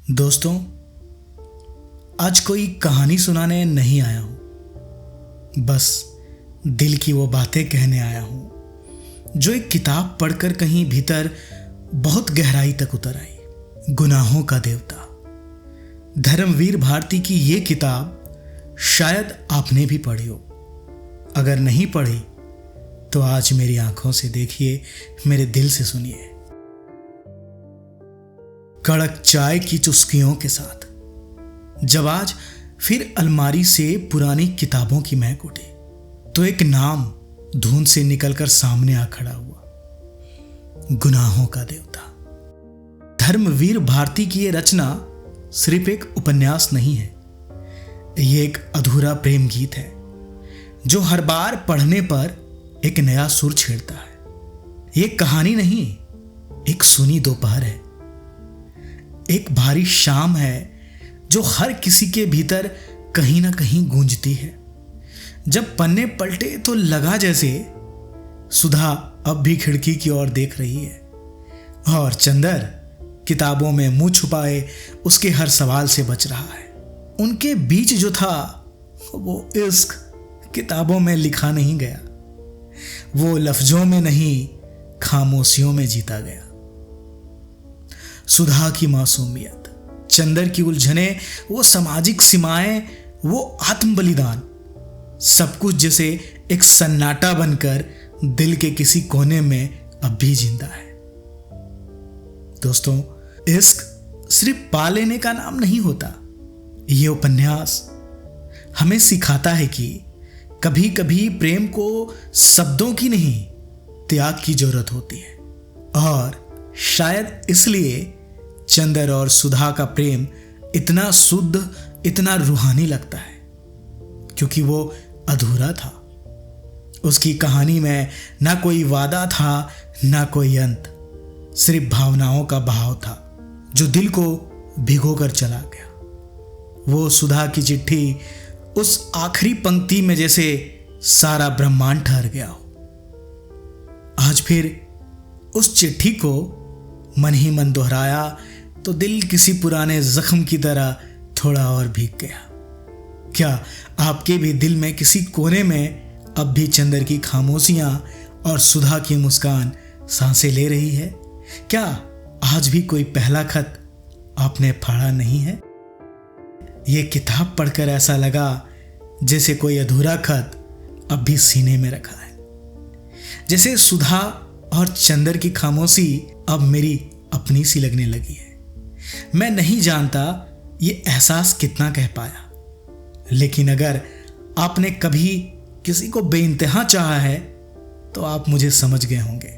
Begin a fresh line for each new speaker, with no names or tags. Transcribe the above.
दोस्तों, आज कोई कहानी सुनाने नहीं आया हूं, बस दिल की वो बातें कहने आया हूं जो एक किताब पढ़कर कहीं भीतर बहुत गहराई तक उतर आई। गुनाहों का देवता, धर्मवीर भारती की ये किताब शायद आपने भी पढ़ी हो। अगर नहीं पढ़ी तो आज मेरी आंखों से देखिए, मेरे दिल से सुनिए। कड़क चाय की चुस्कियों के साथ जब आज फिर अलमारी से पुरानी किताबों की महक उठी तो एक नाम धुंध से निकलकर सामने आ खड़ा हुआ, गुनाहों का देवता। धर्मवीर भारती की यह रचना सिर्फ एक उपन्यास नहीं है, यह एक अधूरा प्रेम गीत है जो हर बार पढ़ने पर एक नया सुर छेड़ता है। यह कहानी नहीं, एक सुनी दोपहर है, एक भारी शाम है जो हर किसी के भीतर कहीं ना कहीं गूंजती है। जब पन्ने पलटे तो लगा जैसे सुधा अब भी खिड़की की ओर देख रही है और चंदर किताबों में मुंह छुपाए उसके हर सवाल से बच रहा है। उनके बीच जो था वो इश्क किताबों में लिखा नहीं गया, वो लफ्जों में नहीं खामोशियों में जीता गया। सुधा की मासूमियत, चंदर की उलझने, वो सामाजिक सीमाएं, वो आत्म बलिदान, सब कुछ जैसे एक सन्नाटा बनकर दिल के किसी कोने में अब भी जिंदा है। दोस्तों, इश्क सिर्फ पा लेने का नाम नहीं होता। ये उपन्यास हमें सिखाता है कि कभी कभी प्रेम को शब्दों की नहीं, त्याग की जरूरत होती है। और शायद इसलिए चंदर और सुधा का प्रेम इतना शुद्ध, इतना रूहानी लगता है, क्योंकि वो अधूरा था। उसकी कहानी में ना कोई वादा था, ना कोई अंत, सिर्फ भावनाओं का बहाव था जो दिल को भिगोकर चला गया। वो सुधा की चिट्ठी उस आखिरी पंक्ति में जैसे सारा ब्रह्मांड ठहर गया हो। आज फिर उस चिट्ठी को मन ही मन दोहराया तो दिल किसी पुराने जख्म की तरह थोड़ा और भीग गया। क्या आपके भी दिल में किसी कोने में अब भी चंदर की खामोशियां और सुधा की मुस्कान सांसें ले रही है? क्या आज भी कोई पहला खत आपने पढ़ा नहीं है? यह किताब पढ़कर ऐसा लगा जैसे कोई अधूरा खत अब भी सीने में रखा है, जैसे सुधा और चंदर की खामोशी अब मेरी अपनी सी लगने लगी है। मैं नहीं जानता ये एहसास कितना कह पाया, लेकिन अगर आपने कभी किसी को बेइंतहा चाहा है तो आप मुझे समझ गए होंगे।